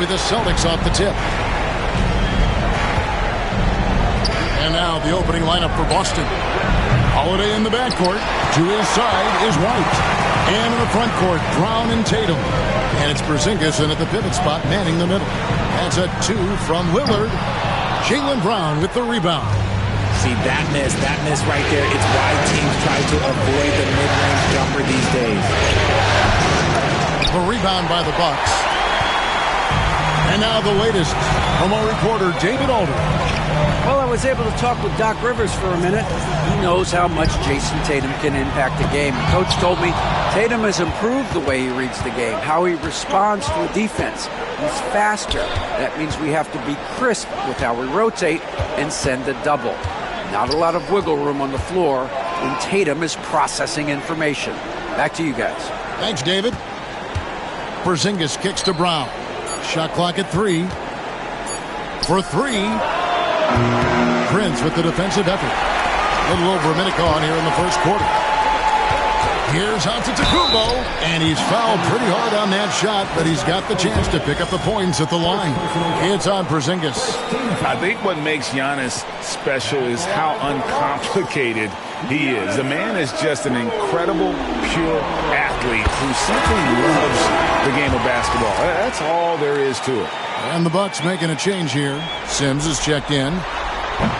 be the Celtics off the tip. And now the opening lineup for Boston. Holiday in the backcourt. To his side is White. And in the front court, Brown and Tatum. And it's Porzingis in at the pivot spot, manning the middle. That's a 2 from Lillard. Jaylen Brown with the rebound. See, that miss right there. It's why teams try to avoid the mid-range jumper these days. The rebound by the Bucks. And now the latest from our reporter, David Aldridge. Well, I was able to talk with Doc Rivers for a minute. He knows how much Jason Tatum can impact a game. Coach told me Tatum has improved the way he reads the game, how he responds to a defense. He's faster. That means we have to be crisp with how we rotate and send a double. Not a lot of wiggle room on the floor when Tatum is processing information. Back to you guys. Thanks, David. Porzingis kicks to Brown. Shot clock at 3. For 3. Prince with the defensive effort. A little over a minute gone here in the first quarter. Here's Antetokounmpo, and he's fouled pretty hard on that shot, but he's got the chance to pick up the points at the line. It's on Porzingis. I think what makes Giannis special is how uncomplicated he is. The man is just an incredible, pure athlete who simply loves the game of basketball. That's all there is to it. And the Bucks making a change here. Sims is checked in.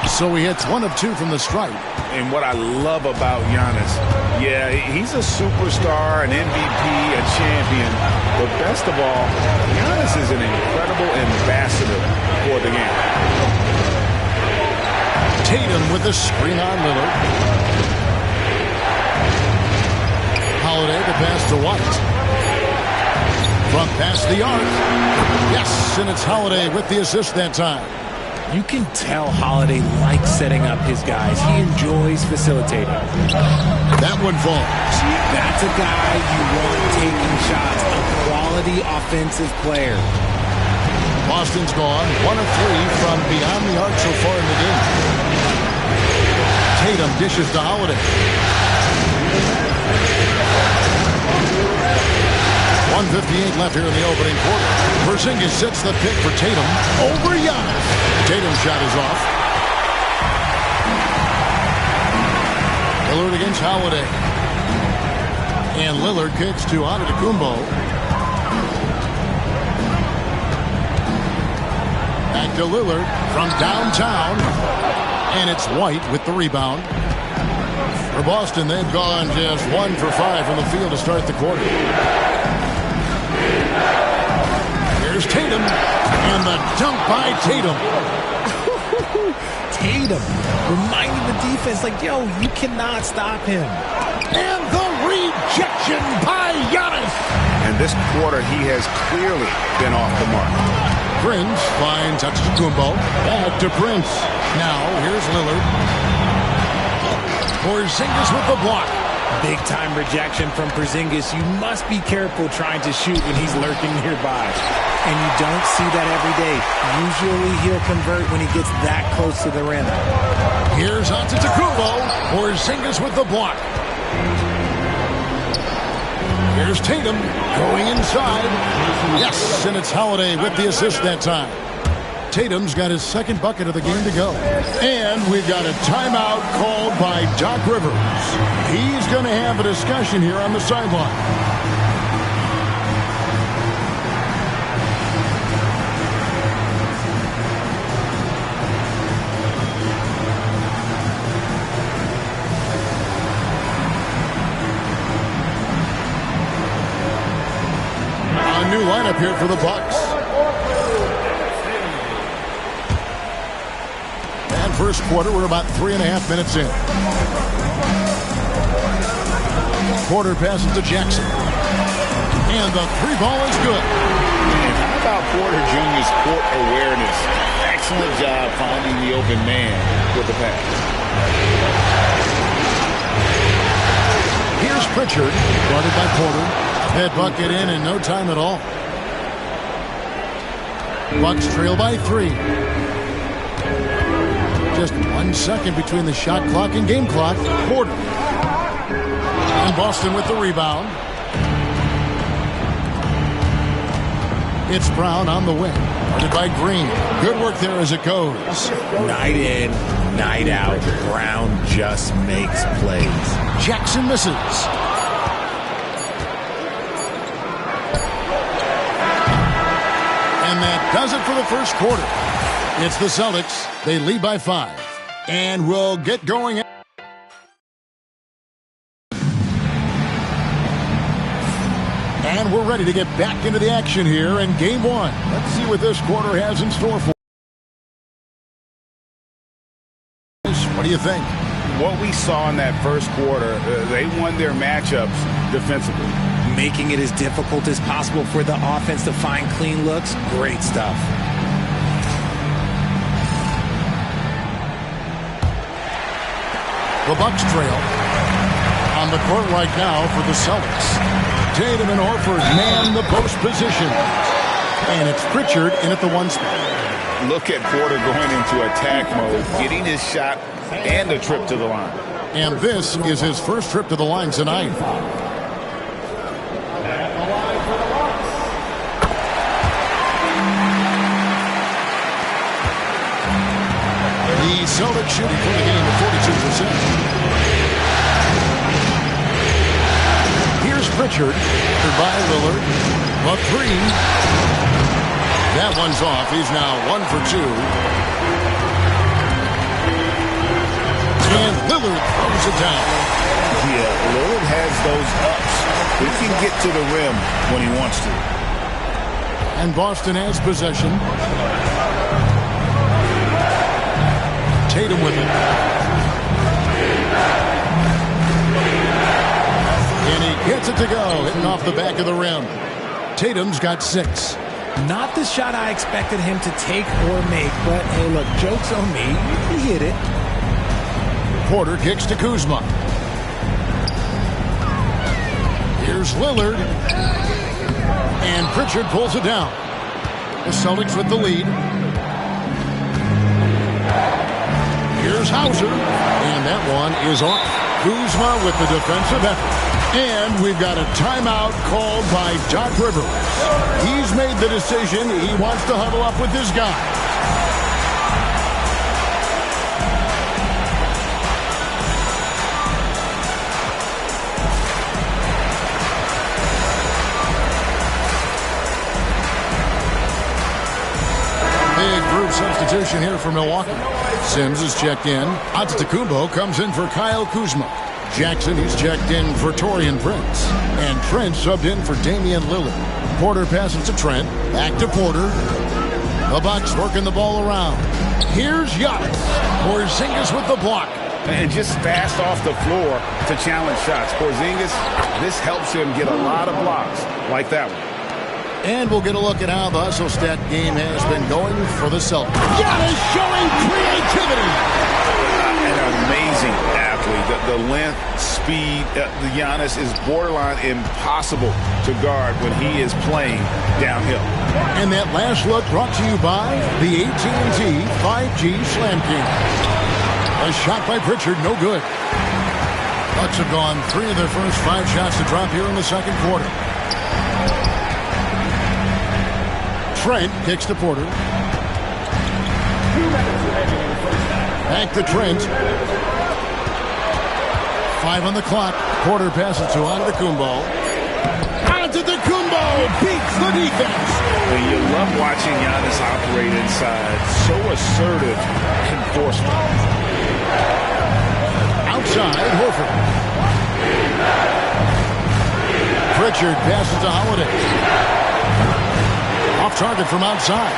So he hits 1 of 2 from the stripe. And what I love about Giannis, yeah, he's a superstar, an MVP, a champion. But best of all, Giannis is an incredible ambassador for the game. Tatum with the screen on Lillard. Holiday the pass to White. Front pass the arc. Yes, and it's Holiday with the assist that time. You can tell Holiday likes setting up his guys. He enjoys facilitating. That one falls. That's a guy you want taking shots. A quality offensive player. Boston's gone 1 of 3 from beyond the arc so far in the game. Tatum dishes to Holiday. 1:58 left here in the opening quarter. Porzingis sets the pick for Tatum over Giannis. Tatum's shot is off. Lillard against Holiday. And Lillard kicks to Antetokounmpo. Back to Lillard from downtown. And it's White with the rebound. For Boston, they've gone just 1 for 5 from the field to start the quarter. Here's Tatum, and the dunk by Tatum. Tatum reminding the defense, like, yo, you cannot stop him. And the rejection by Giannis. And this quarter, he has clearly been off the mark. Prince finds Antetokounmpo. Back to Prince. Now, here's Lillard. Porzingis with the block. Big-time rejection from Porzingis. You must be careful trying to shoot when he's lurking nearby. And you don't see that every day. Usually he'll convert when he gets that close to the rim. Here's Antetokounmpo. Porzingis with the block. Here's Tatum going inside. Yes, and it's Holiday with the assist that time. Tatum's got his second bucket of the game to go. And we've got a timeout called by Doc Rivers. He's going to have a discussion here on the sideline. A new lineup here for the Bucks. First quarter, we're about 3.5 minutes in. Porter passes to Jackson. And the 3 ball is good. And how about Porter Jr.'s court awareness? Excellent job finding the open man with the pass. Here's Pritchard, guarded by Porter. That bucket in no time at all. Bucks trail by 3. Just 1 second between the shot clock and game clock. Porter. And Boston with the rebound. It's Brown on the wing. Guarded by Green. Good work there as it goes. Night in, night out. Brown just makes plays. Jackson misses. And that does it for the first quarter. It's the Celtics. They lead by 5. And we'll get going. And we're ready to get back into the action here in game 1. Let's see what this quarter has in store for us. What do you think? What we saw in that first quarter, they won their matchups defensively. Making it as difficult as possible for the offense to find clean looks. Great stuff. The Bucks trail on the court right now for the Celtics. Tatum and Horford man the post position. And it's Pritchard in at the 1 spot. Look at Porter going into attack mode, getting his shot and a trip to the line. And this is his first trip to the line tonight. The Celtics shooting for the game at 42%. Here's Pritchard by Lillard. A 3. That one's off. He's now 1 for 2. And Lillard throws it down. Yeah, Lillard has those ups. He can get to the rim when he wants to. And Boston has possession. Tatum with it. And he gets it to go, hitting off the back of the rim. Tatum's got 6. Not the shot I expected him to take or make, but hey, look, joke's on me. He hit it. Porter kicks to Kuzma. Here's Lillard. And Pritchard pulls it down. The Celtics with the lead. Here's Hauser. And that one is off. Kuzma with the defensive effort. And we've got a timeout called by Doc Rivers. He's made the decision. He wants to huddle up with his guy. Big group substitution here for Milwaukee. Sims is checked in. Antetokounmpo comes in for Kyle Kuzma. Jackson, he's checked in for Taurean Prince. And Trent subbed in for Damian Lillard. Porter passes to Trent. Back to Porter. The Bucks working the ball around. Here's Giannis. Porzingis with the block. And just fast off the floor to challenge shots. Porzingis, this helps him get a lot of blocks like that one. And we'll get a look at how the hustle stat game has been going for the Celtics. Giannis showing creativity. An amazing athlete. The length, speed, the Giannis is borderline impossible to guard when he is playing downhill. And that last look brought to you by the AT&T 5G Slam King. A shot by Pritchard, no good. Bucks have gone 3 of their first 5 shots to drop here in the second quarter. Trent kicks to Porter. Back to Trent. 5 on the clock. Porter passes to Antetokounmpo. Antetokounmpo beats the defense. And you love watching Giannis operate inside. So assertive enforcement. Outside, Horford. Pritchard passes to Holiday. Off target from outside.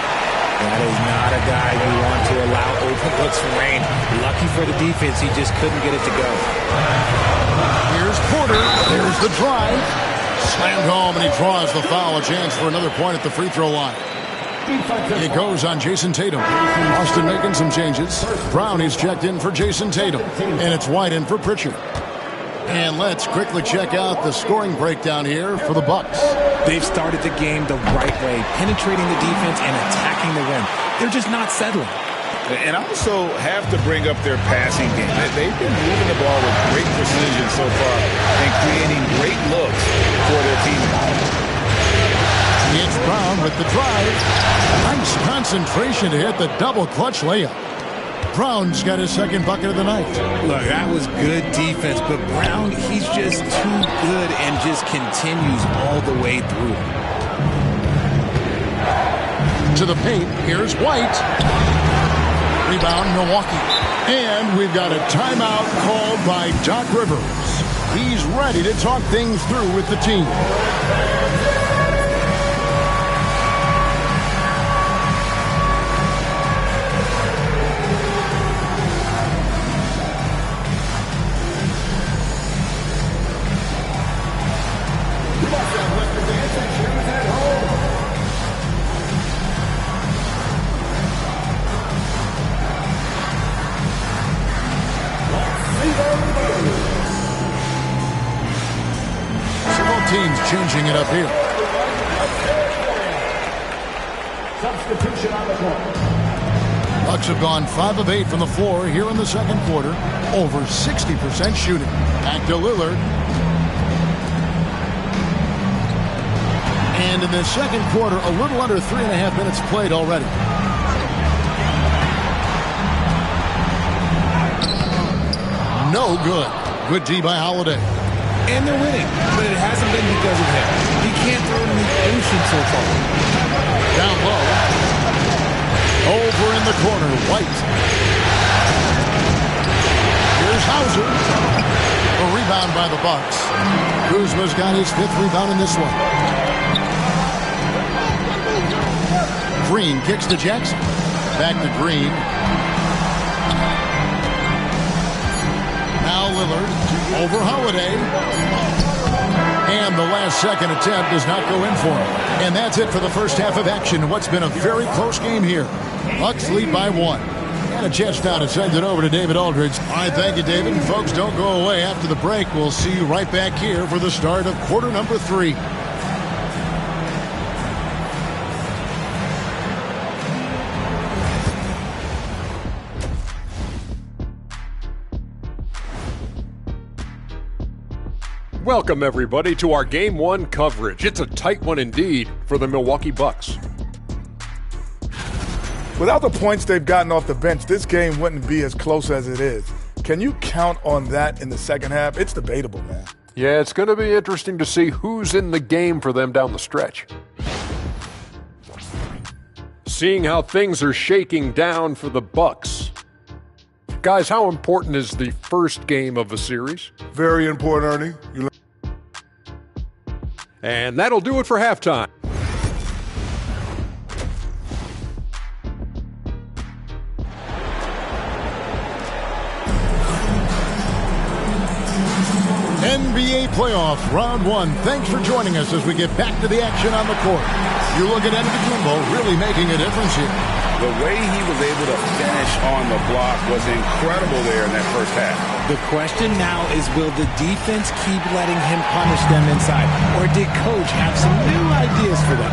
That is not a guy you want to allow open looks from rain. Lucky for the defense, he just couldn't get it to go. Here's Porter. There's the drive. Slammed home, and he draws the foul. A chance for another point at the free throw line. It goes on Jason Tatum. Austin making some changes. Brown is checked in for Jason Tatum. And it's White in for Pritchard. And let's quickly check out the scoring breakdown here for the Bucks. They've started the game the right way, penetrating the defense and attacking the rim. They're just not settling. And also have to bring up their passing game. They've been moving the ball with great precision so far and creating great looks for their teammates. It's Brown with the drive. Nice concentration to hit the double clutch layup. Brown's got his second bucket of the night. Look, that was good defense, but Brown, he's just too good and just continues all the way through. To the paint, here's White. Rebound, Milwaukee. And we've got a timeout called by Doc Rivers. He's ready to talk things through with the team. Teams changing it up here. Substitution on the court. Bucks have gone 5 of 8 from the floor here in the second quarter. Over 60% shooting. Back to Lillard. And in the second quarter, a little under 3.5 minutes played already. No good. Good D by Holiday. And they're winning, but it hasn't been because of him. He can't throw it in the ocean so far. Down low. Over in the corner, White. Here's Hauser. A rebound by the Bucks. Kuzma's got his 5th rebound in this one. Green kicks to Jackson. Back to Green. Now Lillard over Holiday. And the last second attempt does not go in for him. And that's it for the first half of action. What's been a very close game here. Bucks lead by 1. And a chance now to send it over to David Aldridge. All right, thank you, David. And folks, don't go away. After the break, we'll see you right back here for the start of quarter number 3. Welcome, everybody, to our Game 1 coverage. It's a tight one indeed for the Milwaukee Bucks. Without the points they've gotten off the bench, this game wouldn't be as close as it is. Can you count on that in the second half? It's debatable, man. Yeah, it's going to be interesting to see who's in the game for them down the stretch. Seeing how things are shaking down for the Bucks. Guys, how important is the first game of a series? Very important, Ernie. And that'll do it for halftime. NBA playoff round 1. Thanks for joining us as we get back to the action on the court. You look at rnd1 really making a difference here. The way he was able to finish on the block was incredible there in that first half. The question now is, will the defense keep letting him punish them inside? Or did Coach have some new ideas for them?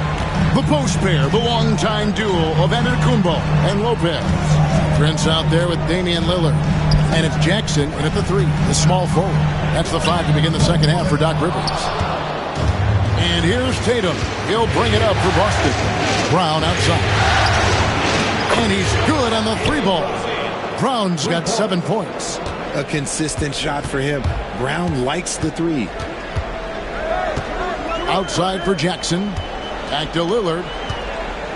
The post pair, the longtime duo of Antetokounmpo and Lopez. Prince out there with Damian Lillard. And it's Jackson in at the 3, the small forward. That's the 5 to begin the second half for Doc Rivers. And here's Tatum. He'll bring it up for Boston. Brown outside. And he's good on the 3 ball. Brown's got 7 points. A consistent shot for him. Brown likes the 3. Outside for Jackson. Back to Lillard.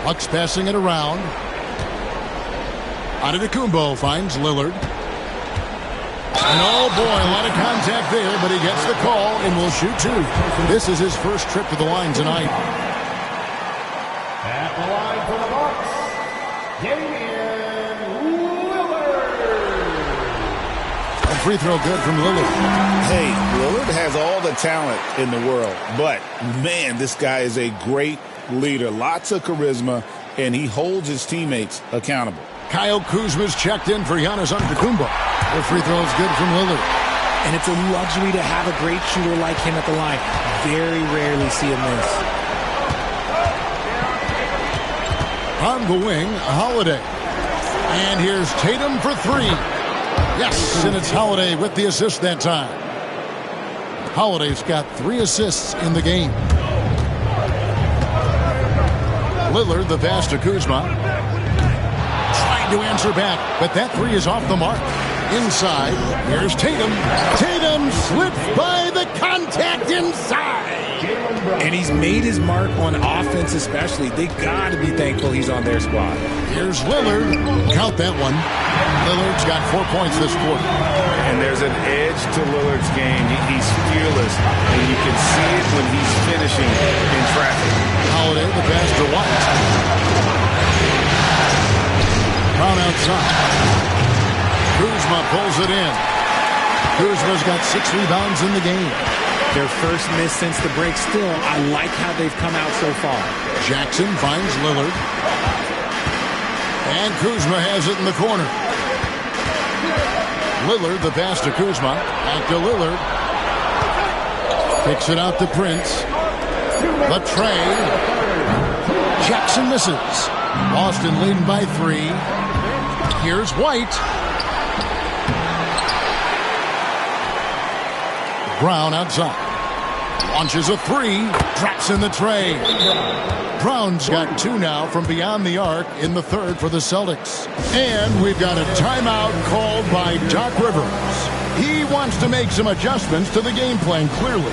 Bucks passing it around. Antetokounmpo finds Lillard. And oh boy, a lot of contact there, but he gets the call and will shoot 2. This is his first trip to the line tonight. At the line for the Bucks, Damian Lillard. A free throw good from Lillard. Hey, Lillard has all the talent in the world, but man, this guy is a great leader. Lots of charisma, and he holds his teammates accountable. Kyle Kuzma's checked in for Giannis Antetokounmpo. The free throw is good from Lillard. And it's a luxury to have a great shooter like him at the line. Very rarely see him miss. On the wing, Holiday. And here's Tatum for 3. Yes, and it's Holiday with the assist that time. Holiday's got 3 assists in the game. Lillard, the pass to Kuzma. Trying to answer back, but that three is off the mark. Inside, here's Tatum. Tatum slips by the contact inside. And he's made his mark on offense especially. They got to be thankful he's on their squad. Here's Lillard. Count that one. Lillard's got 4 points this quarter. And there's an edge to Lillard's game. He's fearless, and you can see it when he's finishing in traffic. Holiday, the pass to White. Brown outside. Kuzma pulls it in. Kuzma's got 6 rebounds in the game. Their first miss since the break. Still, I like how they've come out so far. Jackson finds Lillard. And Kuzma has it in the corner. Lillard, the pass to Kuzma. Back to Lillard. Kicks it out to Prince. The tray. Jackson misses. Boston leading by 3. Here's White. Brown outside. Launches a 3. Drops in the tray. Brown's got 2 now from beyond the arc in the third for the Celtics. And we've got a timeout called by Doc Rivers. He wants to make some adjustments to the game plan, clearly.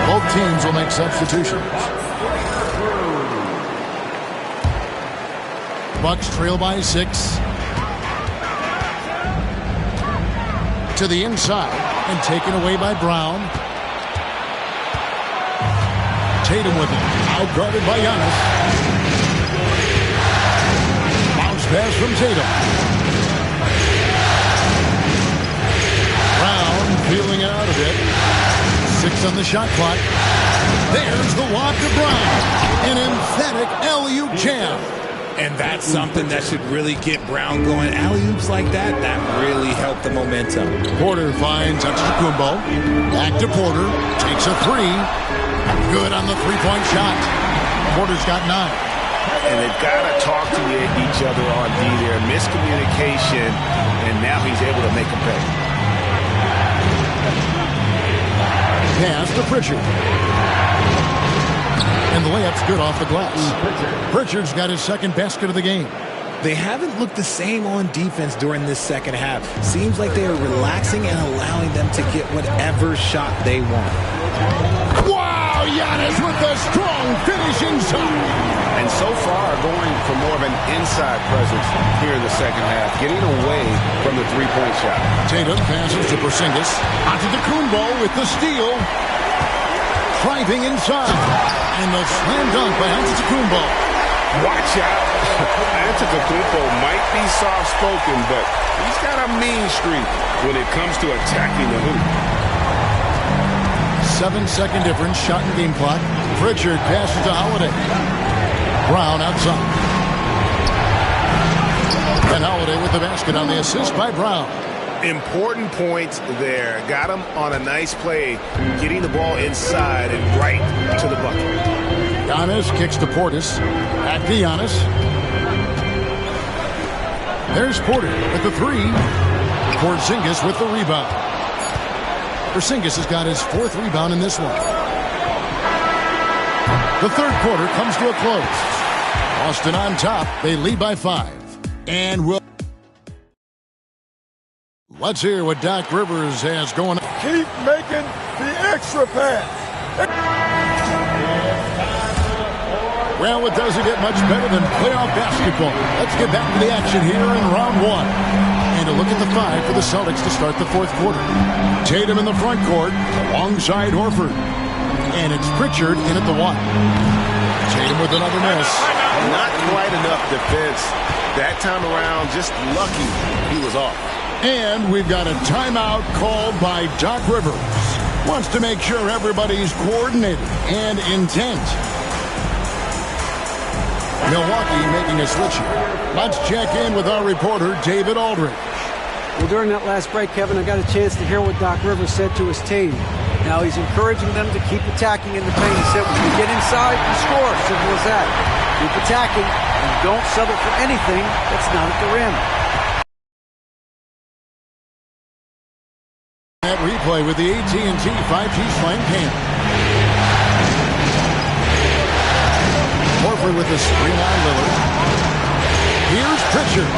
Both teams will make substitutions. Bucks trail by 6. To the inside and taken away by Brown. Tatum with it. Outguarded by Giannis. Bounce pass from Tatum. Brown peeling out of it. 6 on the shot clock. There's the walk to Brown. An emphatic alley-oop jam. And that's something that should really get Brown going. Alley-oops like that really help the momentum. Porter finds Antetokounmpo. Back to Porter. Takes a 3. Good on the three-point shot. Porter's got 9. And they've got to talk to each other on D there. Miscommunication, and now he's able to make them pay. Pass to Pritchard. And the layup's good off the glass. Pritchard's got his second basket of the game. They haven't looked the same on defense during this second half. Seems like they are relaxing and allowing them to get whatever shot they want. Wow, Giannis with the strong finish inside. And so far, going for more of an inside presence here in the second half, getting away from the three-point shot. Tatum passes to Porzingis. Antetokounmpo with the steal. Driving inside. And the slam dunk by Antetokounmpo. Watch out. Antetokounmpo might be soft-spoken, but he's got a mean streak when it comes to attacking the hoop. 7-second difference, shot and game clock. Pritchard passes to Holiday. Brown outside. And Holiday with the basket on the assist by Brown. Important points there. Got him on a nice play, getting the ball inside and right to the bucket. Giannis kicks to Portis. Back to Giannis. There's Porter with the 3. Porzingis with the rebound. Porzingis has got his 4th rebound in this one. The third quarter comes to a close. Boston on top. They lead by 5. And let's hear what Doc Rivers has going on. Keep making the extra pass. Well, it doesn't get much better than playoff basketball. Let's get back to the action here in round 1. And a look at the 5 for the Celtics to start the 4th quarter. Tatum in the front court alongside Horford. And it's Pritchard in at the 1. Tatum with another miss. Not quite enough defense that time around. Just lucky he was off. And we've got a timeout called by Doc Rivers. Wants to make sure everybody's coordinated and intent. Milwaukee making a switch here. Let's check in with our reporter, David Aldridge. Well, during that last break, Kevin, I got a chance to hear what Doc Rivers said to his team. Now he's encouraging them to keep attacking in the paint. He said, when you get inside, you score. Simple as that. Keep attacking and don't settle for anything that's not at the rim. That replay with the AT&T 5G Slam Cam. Horford with the screen on Lillard. Here's Pritchard.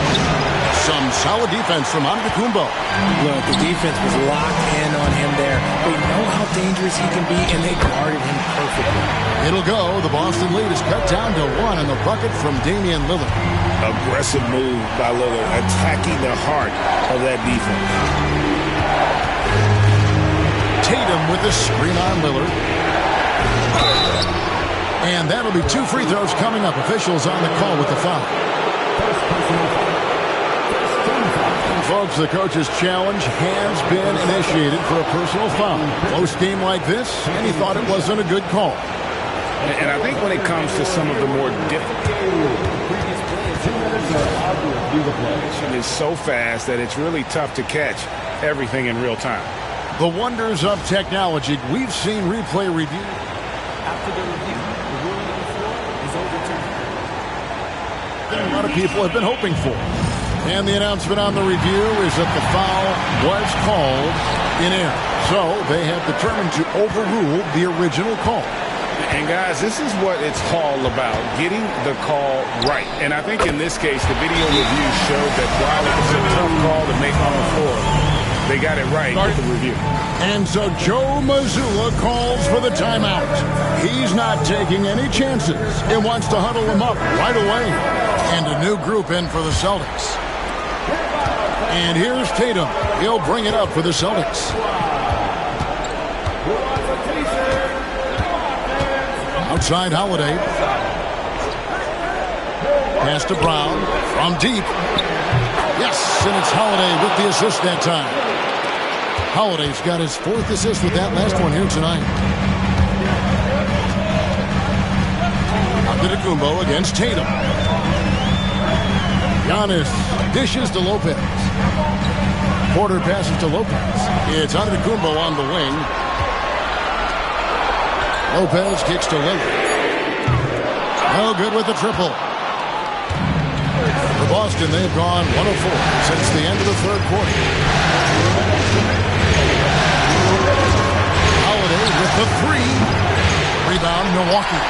Some solid defense from Antetokounmpo. Look, the defense was locked in on him there. They know how dangerous he can be, and they guarded him perfectly. It'll go. The Boston lead is cut down to 1 on the bucket from Damian Lillard. Aggressive move by Lillard, attacking the heart of that defense. Tatum with the screen on Lillard. And that'll be 2 free throws coming up. Officials on the call with the foul. And folks, the coach's challenge has been initiated for a personal foul. Close game like this, and he thought it wasn't a good call. And I think when it comes to some of the more difficult, it is so fast that it's really tough to catch everything in real time. The wonders of technology. We've seen replay review. After the review, the ruling on the floor is overturned. A lot of people have been hoping for. And the announcement on the review is that the foul was called in error. So they have determined to overrule the original call. And guys, this is what it's all about, getting the call right. And I think in this case, the video review showed that while it was a tough call to make on the floor, they got it right with the review. And so Joe Mazzulla calls for the timeout. He's not taking any chances. He wants to huddle them up right away. And a new group in for the Celtics. And here's Tatum. He'll bring it up for the Celtics. Outside Holiday. Pass to Brown from deep. Yes, and it's Holiday with the assist that time. Holiday's got his 4th assist with that last one here tonight. Antetokounmpo against Tatum. Giannis dishes to Lopez. Porter passes to Lopez. It's Antetokounmpo on the wing. Lopez kicks to Lillard. No good with the triple. For Boston, they've gone 1 of 4 since the end of the 3rd quarter. Holiday with the 3. Rebound, Milwaukee.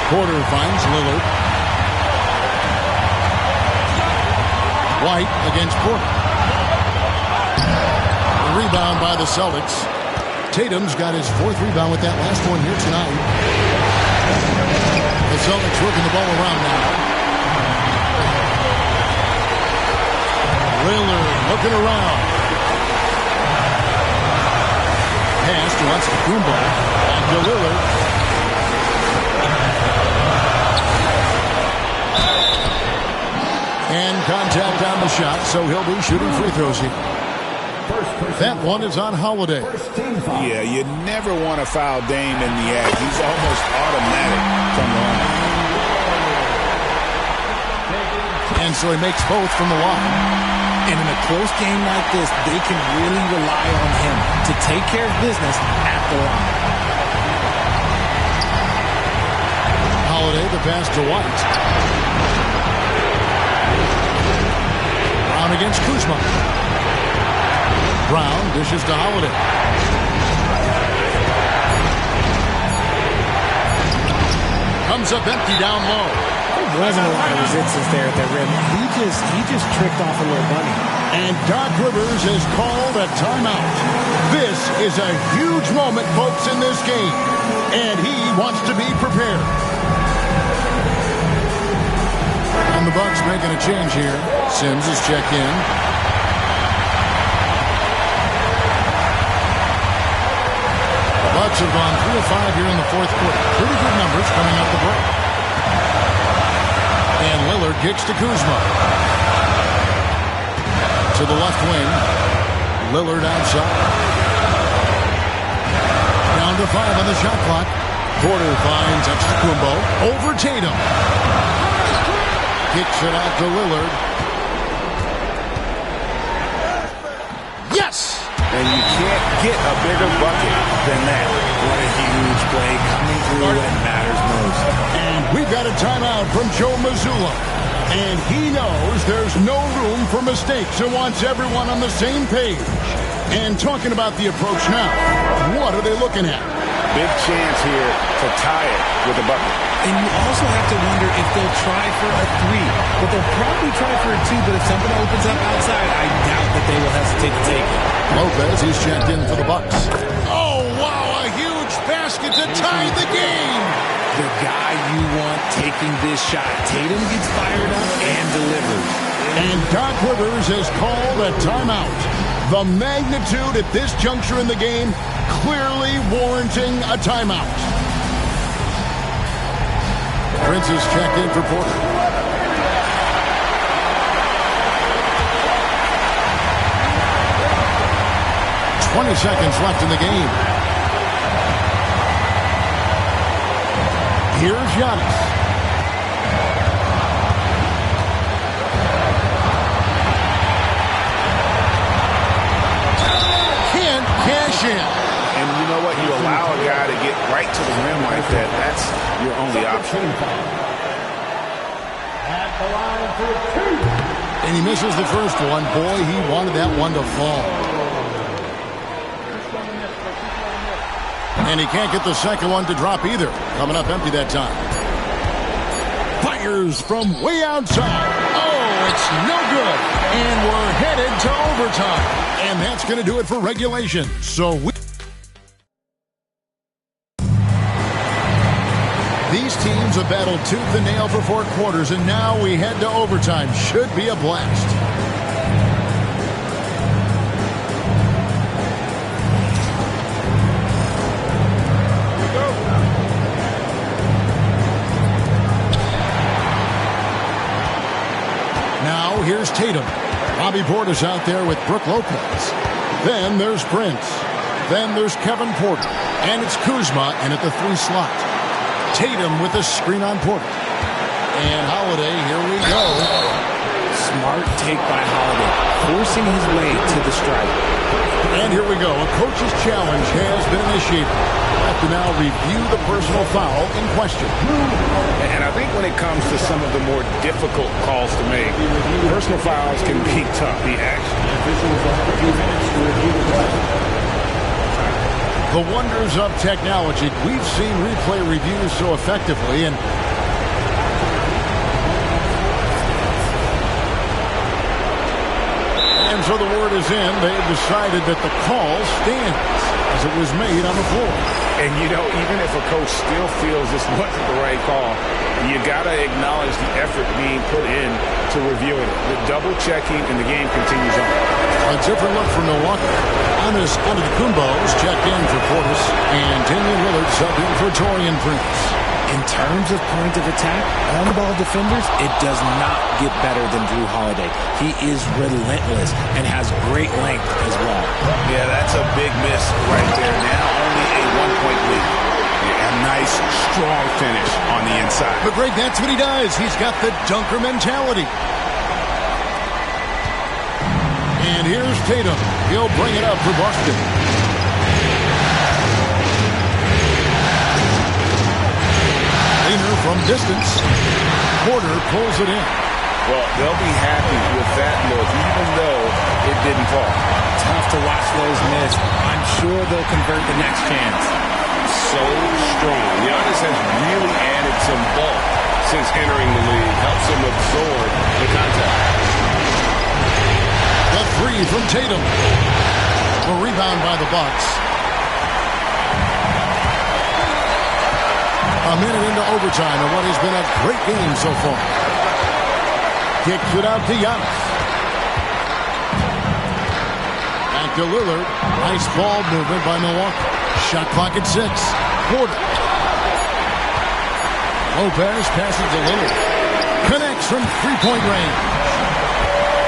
Porter finds Lillard. White against Porter. The rebound by the Celtics. Tatum's got his 4th rebound with that last one here tonight. The Celtics working the ball around now. Lillard looking around. Pass to Antetokounmpo. And to Lillard. And contact on the shot, so he'll be shooting free throws here. That one is on Holiday. Yeah, you never want to foul Dame in the act. He's almost automatic from the line. And so he makes both from the line. And in a close game like this, they can really rely on him to take care of business at the line. Holiday, the pass to White. Brown against Kuzma. Brown dishes to Holiday. Comes up empty down low. There wasn't a lot of resistance there at the rim. He just tricked off a little bunny. And Doc Rivers has called a timeout. This is a huge moment, folks, in this game. And he wants to be prepared. And the Bucks making a change here. Sims is checked in. The Bucks have gone 3 of 5 here in the 4th quarter. Pretty good numbers coming up the break. And Lillard kicks to Kuzma. To the left wing. Lillard outside. Down to 5 on the shot clock. Porter finds Antetokounmpo over Tatum. Kicks it out to Lillard. Yes! And you can't get a bigger bucket than that. What a huge play coming through when it matters most. And we've got a timeout from Joe Mazzulla. And he knows there's no room for mistakes and wants everyone on the same page. And talking about the approach now, what are they looking at? Big chance here to tie it with a bucket. And you also have to wonder if they'll try for a 3. But they'll probably try for a 2, but if something opens up outside, I doubt that they will hesitate to take it. Lopez, he's checked in for the Bucks. Oh, wow, a huge basket to tie the game. The guy you want taking this shot. Tatum gets fired up and delivers. And Doc Rivers has called a timeout. The magnitude at this juncture in the game clearly warranting a timeout. Prince is checked in for Porter. "20 seconds left in the game. Here's Giannis. Can't cash in. And you know what? You allow a guy to get right to the rim like that. That's your only option. And he misses the first one. Boy, he wanted that one to fall. And he can't get the second one to drop either. Coming up empty that time. Fires from way outside. Oh, it's no good. And we're headed to overtime. And that's going to do it for regulation. So these teams have battled tooth and nail for 4 quarters, and now we head to overtime. Should be a blast. Now here's Tatum. Bobby Portis out there with Brook Lopez. Then there's Prince. Then there's Kevin Porter. And it's Kuzma in at the 3 slot. Tatum with a screen on Porter. And Holiday, here we go. Smart take by Holiday, forcing his way to the stripe. And here we go. A coach's challenge has been initiated. We'll have to now review the personal foul in question. And I think when it comes to some of the more difficult calls to make, personal fouls can be tough. The action. The wonders of technology. We've seen replay reviews so effectively, and so the word is in. They have decided that the call stands as it was made on the floor. And, you know, even if a coach still feels this wasn't the right call, you got to acknowledge the effort being put in to reviewing it. The double checking and the game continues on. A different look for Milwaukee. Giannis Antetokounmpo is checked in for Portis, and Damian Lillard subbed in for Taurean Prince. In terms of point of attack, on-ball defenders, it does not get better than Drew Holiday. He is relentless and has great length as well. Yeah, that's a big miss right there. Now only a 1-point lead. Yeah, a nice, strong finish on the inside. But Greg, that's what he does. He's got the dunker mentality. And here's Tatum. He'll bring it up for Boston. From distance, Porter pulls it in. Well, they'll be happy with that look, even though it didn't fall. Tough to watch those miss. I'm sure they'll convert the next chance. So strong. Giannis has really added some bulk since entering the league. Helps him absorb the contact. The 3 from Tatum. A rebound by the Bucks. A minute into overtime in what has been a great game so far. Kicks it out to Giannis. Back to Lillard. Nice ball movement by Milwaukee. Shot clock at 6. Porter. Lopez passes to Lillard. Connects from 3-point range.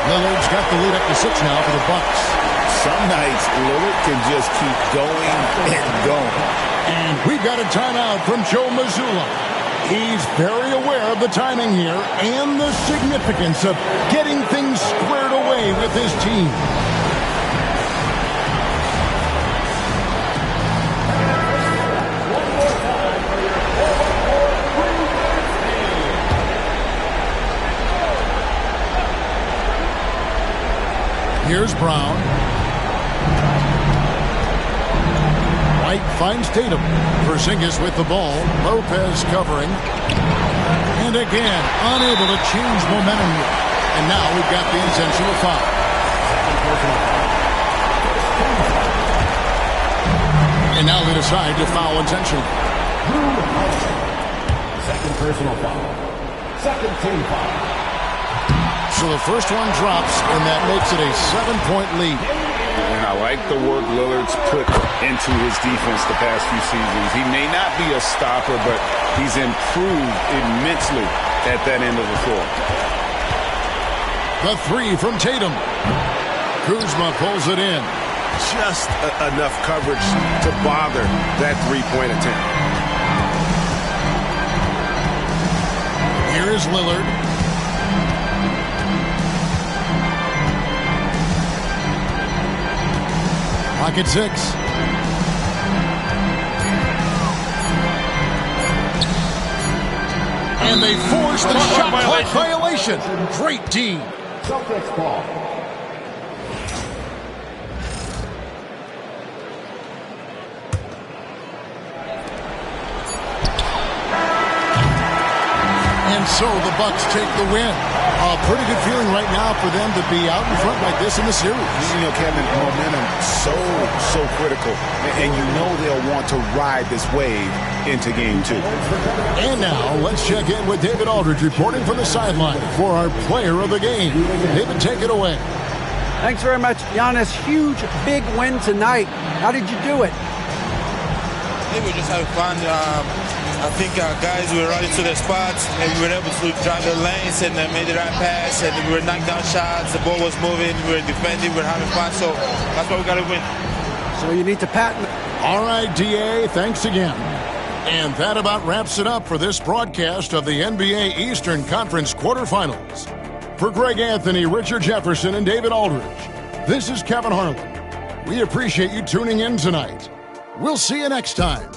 Lillard's got the lead up to 6 now for the Bucks. Some nights Lillard can just keep going and going. And we've got a timeout from Joe Mazzulla. He's very aware of the timing here and the significance of getting things squared away with his team. Here's Brown. White finds Tatum. Porzingis with the ball. Lopez covering. And again, unable to change momentum here. And now we've got the intentional foul. And now they decide to foul intentionally. Second personal foul. Second team foul. So the first one drops, and that makes it a 7-point lead. And I like the work Lillard's put into his defense the past few seasons. He may not be a stopper, but he's improved immensely at that end of the floor. The three from Tatum. Kuzma pulls it in. Just enough coverage to bother that three-point attempt. Here is Lillard. Pocket 6. And they force the shot clock violation. Great team. Celtics ball. And so the Bucks take the win. A pretty good feeling right now for them to be out in front like this in the series. You know, Kevin, momentum so critical. And you know they'll want to ride this wave into game 2. And now let's check in with David Aldridge reporting from the sideline for our player of the game. David, take it away. Thanks very much, Giannis. Huge, big win tonight. How did you do it? I think we were just having fun. I think our guys were running to their spots, and we were able to drive the lanes and made the right pass, and we were knocking down shots. The ball was moving. We were defending. We were having fun. So that's why we got to win. So you need to patent. All right, DA, thanks again. And that about wraps it up for this broadcast of the NBA Eastern Conference quarterfinals. For Greg Anthony, Richard Jefferson, and David Aldridge, this is Kevin Harlan. We appreciate you tuning in tonight. We'll see you next time.